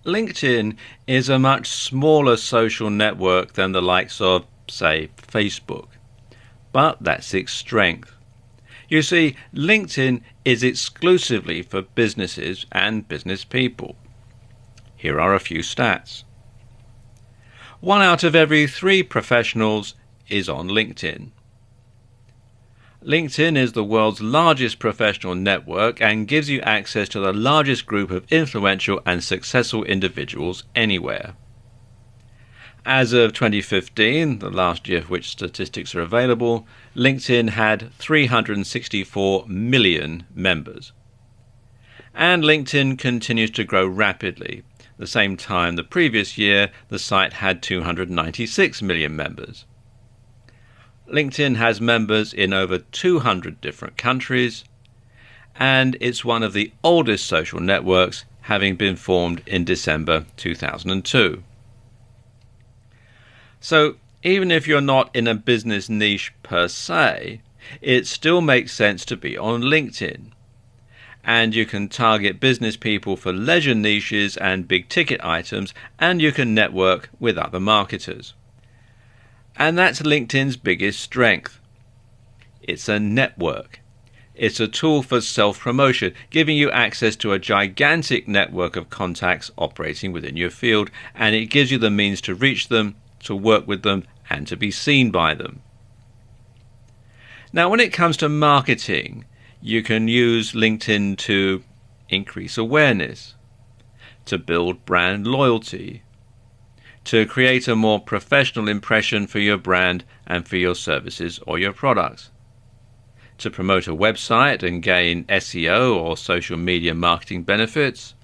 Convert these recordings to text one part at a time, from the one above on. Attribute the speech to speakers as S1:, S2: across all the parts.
S1: LinkedIn is a much smaller social network than the likes of, say, Facebook. But that's its strength. You see, LinkedIn is exclusively for businesses and business people. Here are a few stats. 1 out of every 3 professionals is on LinkedIn. LinkedIn is the world's largest professional network and gives you access to the largest group of influential and successful individuals anywhere. As of 2015, the last year for which statistics are available, LinkedIn had 364 million members. And LinkedIn continues to grow rapidly. At the same time the previous year, the site had 296 million members. LinkedIn has members in over 200 different countries, and it's one of the oldest social networks, having been formed in December 2002. So even if you're not in a business niche per se, it still makes sense to be on LinkedIn. And you can target business people for leisure niches and big ticket items, and you can network with other marketers. And that's LinkedIn's biggest strength. It's a network. It's a tool for self-promotion, giving you access to a gigantic network of contacts operating within your field, and it gives you the means to reach them, to work with them, and to be seen by them. Now, when it comes to marketing, you can use LinkedIn to increase awareness, to build brand loyalty, to create a more professional impression for your brand and for your services or your products, to promote a website and gain SEO or social media marketing benefits,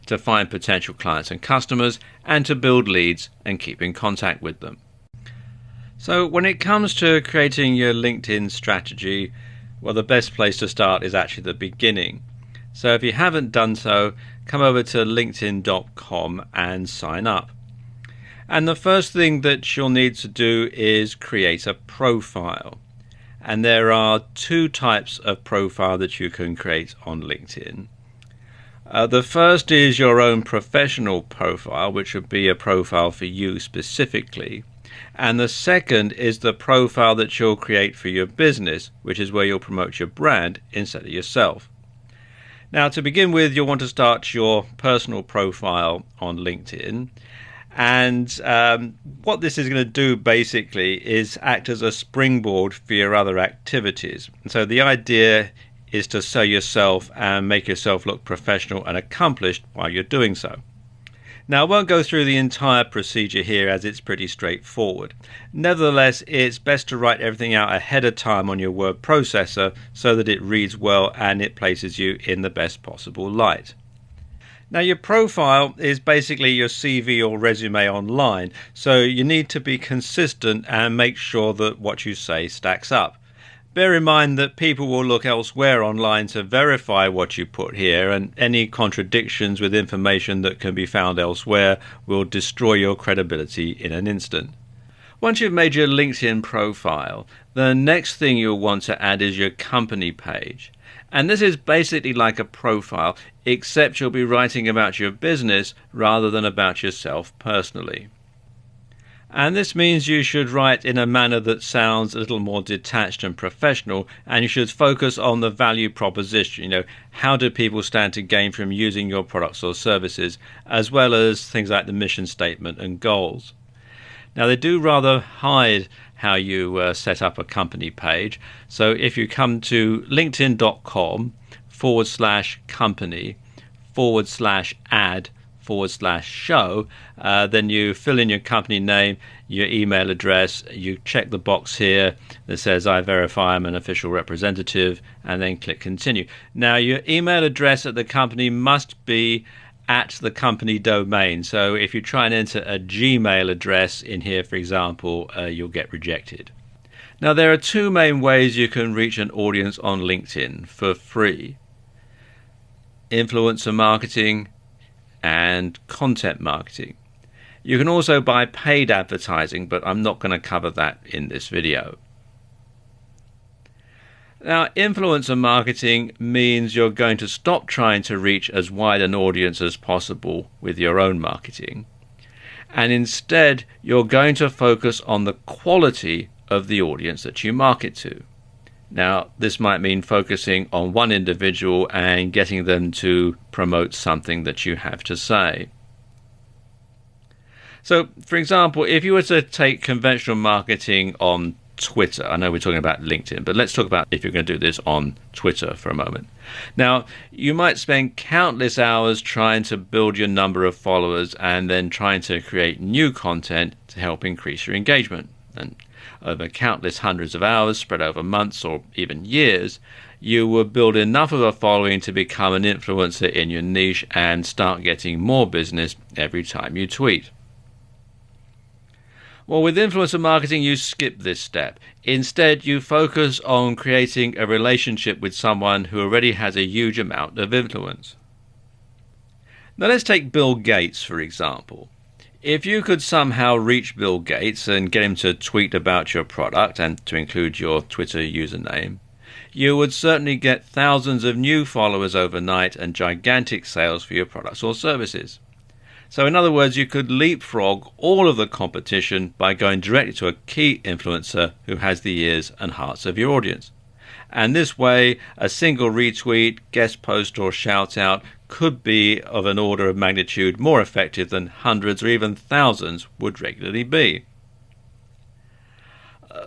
S1: to find potential clients and customers, and to build leads and keep in contact with them. So when it comes to creating your LinkedIn strategy, well, the best place to start is actually the beginning. So if you haven't done so, come over to linkedin.com and sign up. And the first thing that you'll need to do is create a profile. And there are 2 types of profile that you can create on LinkedIn. The first is your own professional profile, which would be a profile for you specifically. And the second is the profile that you'll create for your business, which is where you'll promote your brand instead of yourself. Now, to begin with, you'll want to start your personal profile on LinkedIn. And what this is going to do basically is act as a springboard for your other activities. And so the idea is to sell yourself and make yourself look professional and accomplished while you're doing so. Now, I won't go through the entire procedure here as it's pretty straightforward. Nevertheless, it's best to write everything out ahead of time on your word processor so that it reads well and it places you in the best possible light. Now, your profile is basically your CV or resume online, so you need to be consistent and make sure that what you say stacks up. Bear in mind that people will look elsewhere online to verify what you put here, and any contradictions with information that can be found elsewhere will destroy your credibility in an instant. Once you've made your LinkedIn profile, the next thing you'll want to add is your company page. And this is basically like a profile, except you'll be writing about your business rather than about yourself personally. And this means you should write in a manner that sounds a little more detached and professional, and you should focus on the value proposition. How do people stand to gain from using your products or services, as well as things like the mission statement and goals. Now, they do rather hide how you set up a company page. So if you come to linkedin.com/company/ad/show, then you fill in your company name, your email address, you check the box here that says I verify I'm an official representative, and then click continue. Now, your email address at the company must be at the company domain. So if you try and enter a Gmail address in here, for example, you'll get rejected. Now, there are 2 main ways you can reach an audience on LinkedIn for free: influencer marketing and content marketing. You can also buy paid advertising, but I'm not going to cover that in this video. Now, influencer marketing means you're going to stop trying to reach as wide an audience as possible with your own marketing, and instead you're going to focus on the quality of the audience that you market to. Now, this might mean focusing on one individual and getting them to promote something that you have to say. So, for example, if you were to take conventional marketing on Twitter, I know we're talking about LinkedIn, but let's talk about if you're going to do this on Twitter for a moment. Now, you might spend countless hours trying to build your number of followers and then trying to create new content to help increase your engagement. And over countless hundreds of hours spread over months or even years, you will build enough of a following to become an influencer in your niche and start getting more business every time you tweet. Well, with influencer marketing, you skip this step. Instead, you focus on creating a relationship with someone who already has a huge amount of influence. Now, let's take Bill Gates, for example. If you could somehow reach Bill Gates and get him to tweet about your product and to include your Twitter username, you would certainly get thousands of new followers overnight and gigantic sales for your products or services. So in other words, you could leapfrog all of the competition by going directly to a key influencer who has the ears and hearts of your audience. And this way, a single retweet, guest post or shout out could be of an order of magnitude more effective than hundreds or even thousands would regularly be.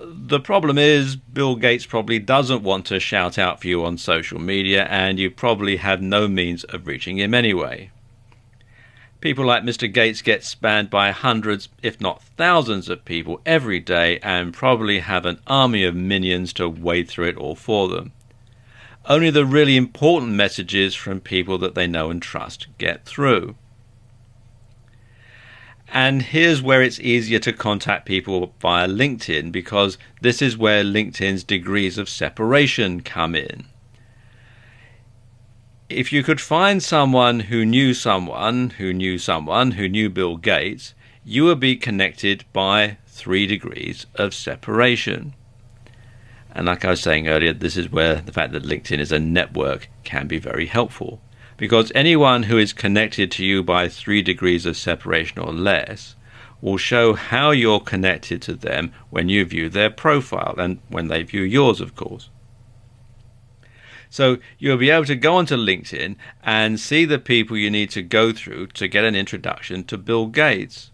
S1: The problem is Bill Gates probably doesn't want to shout out for you on social media, and you probably have no means of reaching him anyway. People like Mr. Gates get spammed by hundreds, if not thousands of people every day and probably have an army of minions to wade through it all for them. Only the really important messages from people that they know and trust get through. And here's where it's easier to contact people via LinkedIn, because this is where LinkedIn's degrees of separation come in. If you could find someone who knew someone who knew someone who knew Bill Gates, you would be connected by 3 degrees of separation. And like I was saying earlier, this is where the fact that LinkedIn is a network can be very helpful. Because anyone who is connected to you by 3 degrees of separation or less will show how you're connected to them when you view their profile and when they view yours, of course. So you'll be able to go onto LinkedIn and see the people you need to go through to get an introduction to Bill Gates.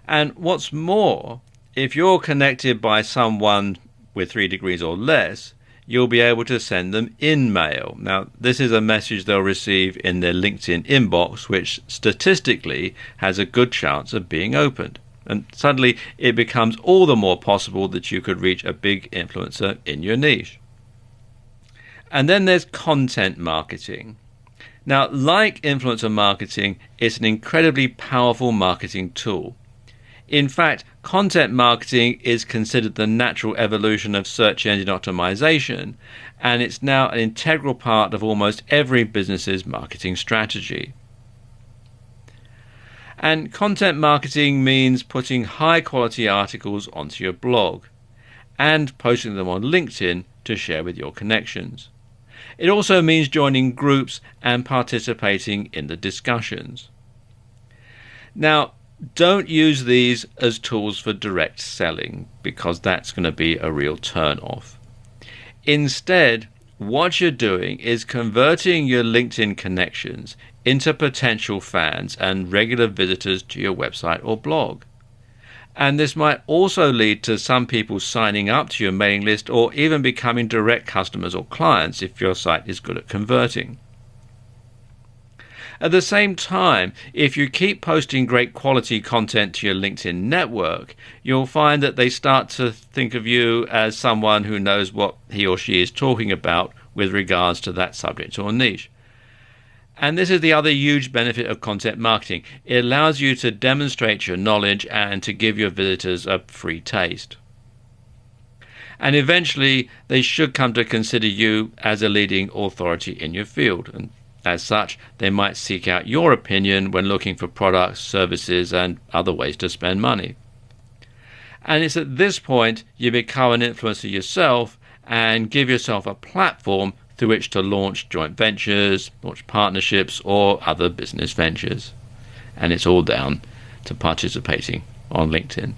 S1: And what's more, if you're connected by someone with 3 degrees or less, you'll be able to send them in-mail. Now, this is a message they'll receive in their LinkedIn inbox, which statistically has a good chance of being opened. And suddenly it becomes all the more possible that you could reach a big influencer in your niche. And then there's content marketing. Now, like influencer marketing, it's an incredibly powerful marketing tool. In fact, content marketing is considered the natural evolution of search engine optimization, and it's now an integral part of almost every business's marketing strategy. And content marketing means putting high-quality articles onto your blog and posting them on LinkedIn to share with your connections. It also means joining groups and participating in the discussions. Now, don't use these as tools for direct selling, because that's going to be a real turn-off. Instead, what you're doing is converting your LinkedIn connections into potential fans and regular visitors to your website or blog. And this might also lead to some people signing up to your mailing list or even becoming direct customers or clients if your site is good at converting. At the same time, if you keep posting great quality content to your LinkedIn network, you'll find that they start to think of you as someone who knows what he or she is talking about with regards to that subject or niche. And this is the other huge benefit of content marketing. It allows you to demonstrate your knowledge and to give your visitors a free taste. And eventually, they should come to consider you as a leading authority in your field. And as such, they might seek out your opinion when looking for products, services, and other ways to spend money. And it's at this point you become an influencer yourself and give yourself a platform through which to launch joint ventures, launch partnerships, or other business ventures. And it's all down to participating on LinkedIn.